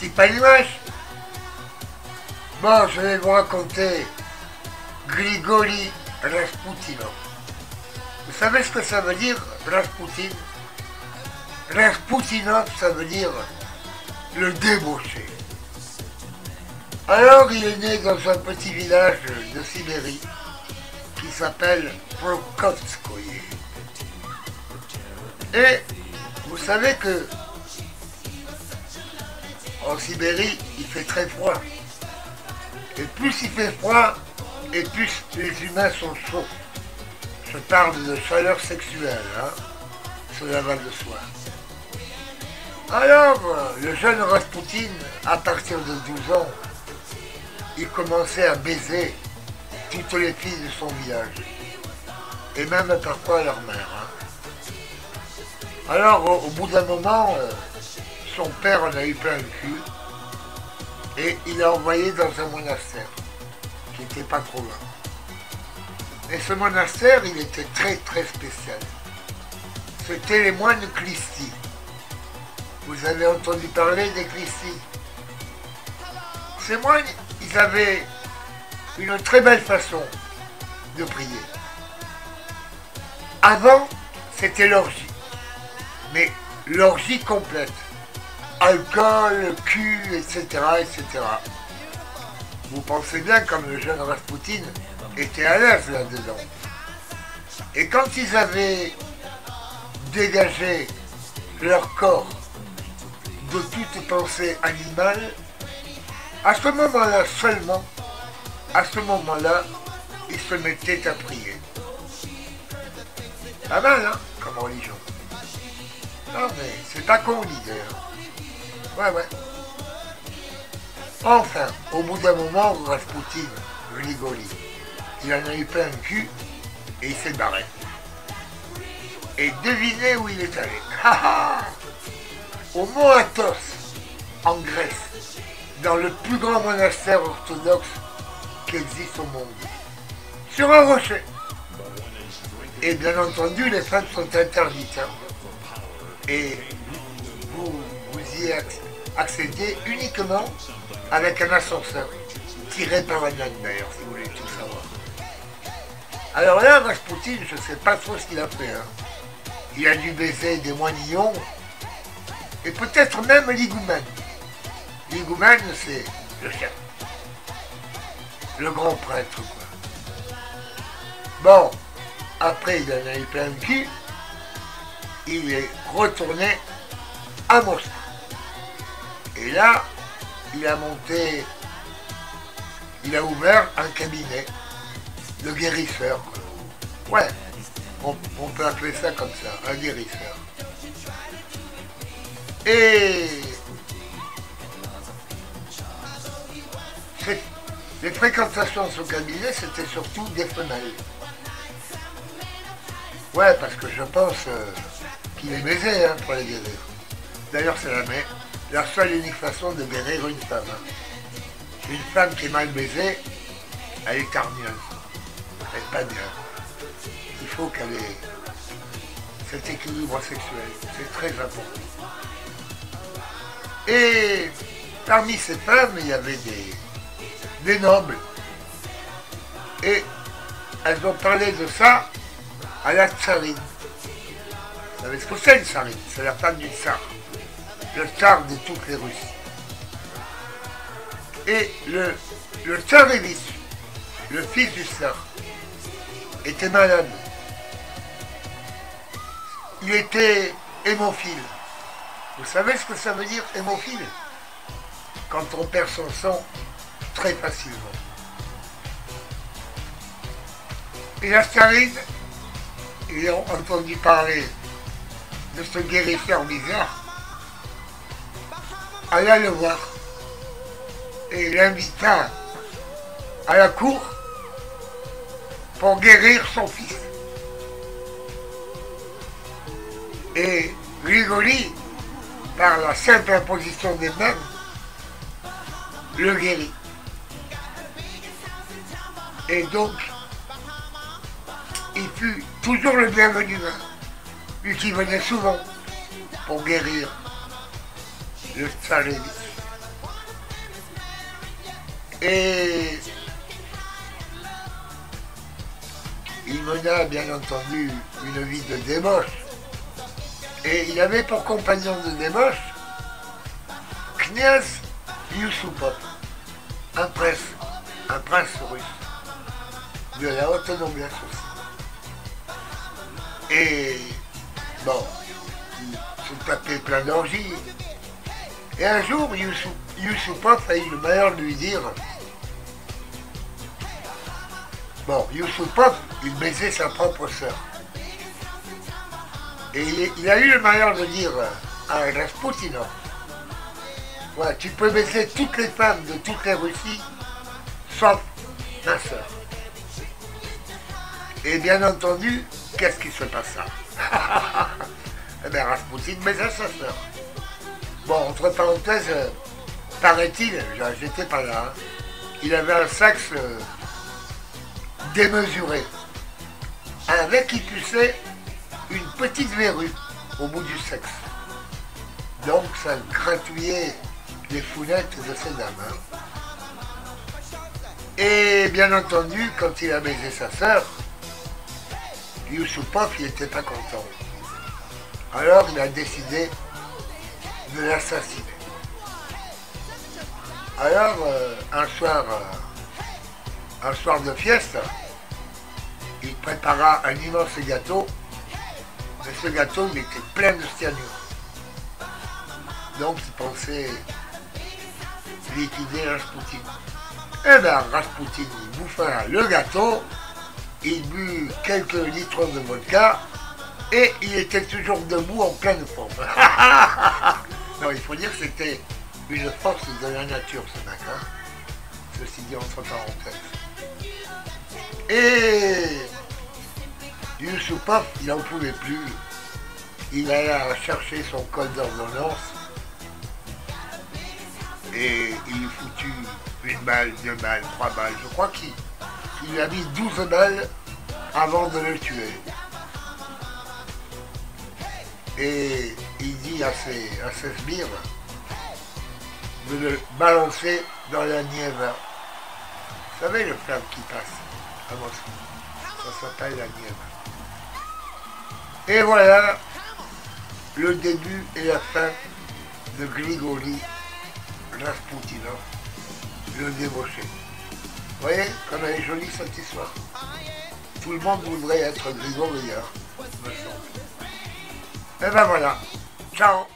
petit pas l'image. Bon, je vais vous raconter Grigori Rasputinov. Vous savez ce que ça veut dire, Rasputin? Rasputinov, ça veut dire le débauché. Alors, il est né dans un petit village de Sibérie qui s'appelle Prokotskoye. Et vous savez que en Sibérie, il fait très froid. Et plus il fait froid, et plus les humains sont chauds. Je parle de chaleur sexuelle, hein, cela va de soi. Alors, le jeune Rasputin, à partir de 12 ans, il commençait à baiser toutes les filles de son village. Et même parfois leur mère. Hein. Alors, au bout d'un moment, son père en a eu plein le cul. Et il l'a envoyé dans un monastère, qui n'était pas trop loin. Et ce monastère, il était très très spécial. C'était les moines Clisty. Vous avez entendu parler des Clisty? Ces moines, ils avaient une très belle façon de prier. Avant, c'était l'orgie. Mais l'orgie complète. Alcool, cul, etc., etc. Vous pensez bien comme le jeune Rasputin était à l'aise là-dedans. Et quand ils avaient dégagé leur corps de toute pensée animale, à ce moment-là seulement, à ce moment-là, ils se mettaient à prier. Pas mal, hein, comme religion. Non, mais c'est pas con l'idée, hein. Ouais. Enfin, au bout d'un moment, Rasputin, Grigori, il en a eu plein le cul et il s'est barré. Et devinez où il est allé. Au mont Athos, en Grèce, dans le plus grand monastère orthodoxe qui existe au monde. Sur un rocher. Et bien entendu, les femmes sont interdites. Hein. Et vous y accéder uniquement avec un ascenseur, tiré par un âne d'ailleurs, si vous voulez tout savoir. Alors là, Rasputin, je ne sais pas trop ce qu'il a fait. Hein. Il a dû baiser des moinillons, et peut-être même l'higoumène. L'higoumène, c'est le chef. Le grand prêtre, quoi. Bon, après il en a eu plein le cul, il est retourné à Moscou. Et là, il a ouvert un cabinet de guérisseur. Ouais, on peut appeler ça comme ça, un guérisseur. Et les fréquentations de ce cabinet, c'était surtout des femelles. Ouais, parce que je pense qu'il est baisé hein, pour les guérir. D'ailleurs, c'est la seule et unique façon de guérir une femme. Une femme qui est mal baisée, elle est hargneuse. Elle n'est pas bien. Il faut qu'elle ait cet équilibre sexuel. C'est très important. Et parmi ces femmes, il y avait des nobles. Et elles ont parlé de ça à la tsarine. Vous savez ce que c'est une tsarine? C'est la femme du tsar. Le tsar de toutes les Russes. Et le tsarévitch, le fils du tsar, était malade. Il était hémophile. Vous savez ce que ça veut dire, hémophile? Quand on perd son sang très facilement. Et la tsarine, ils ont entendu parler de ce guérisseur bizarre, alla le voir et l'invita à la cour pour guérir son fils. Et Grigori, par la simple imposition des mains, le guérit. Et donc, il fut toujours le bienvenu, lui qui venait souvent pour guérir le tsarévitch. Et il mena bien entendu une vie de débauche. Et il avait pour compagnon de débauche Kniaz Yusupov, un prince russe, de la haute noblesse aussi. Et bon, il se tapait plein d'orgies. Et un jour, Yusupov a eu le malheur de lui dire, bon, Yusupov, il baisait sa propre sœur. Et il a eu le malheur de dire à Rasputinov, voilà, tu peux baiser toutes les femmes de toutes les Russies, sauf ma sœur. Et bien entendu, qu'est-ce qui se passa? Eh bien, Rasputin baisa sa sœur. Bon, entre parenthèses, paraît-il, j'étais pas là, hein, il avait un sexe démesuré, avec qui poussait une petite verrue au bout du sexe. Donc ça gratouillait les founettes de ces dames. Hein. Et bien entendu, quand il a baisé sa sœur, Yusupov, il n'était pas content. Alors il a décidé de l'assassiner. Alors, un soir de fiesta, il prépara un immense gâteau, et ce gâteau, il était plein de cyanure. Donc, il pensait liquider Rasputin. Eh bien, Rasputin, il bouffa le gâteau, il but quelques litres de vodka, et il était toujours debout en pleine forme. Non, il faut dire que c'était une force de la nature, ce mec, hein. Ceci dit entre parenthèses. Et Yusupov, il n'en pouvait plus. Il alla chercher son code d'ordonnance et il lui foutu une balle, 2 balles, 3 balles. Je crois qu'il lui a mis 12 balles avant de le tuer. Et il dit à ses sbires de le balancer dans la Nièvre. Vous savez le fleuve qui passe à Moscou, ça s'appelle la Nièvre. Et voilà le début et la fin de Grigori Rasputinov, le débauché. Vous voyez comme elle est jolie cette histoire. Tout le monde voudrait être Grigori, me semble. Et ben voilà, ciao.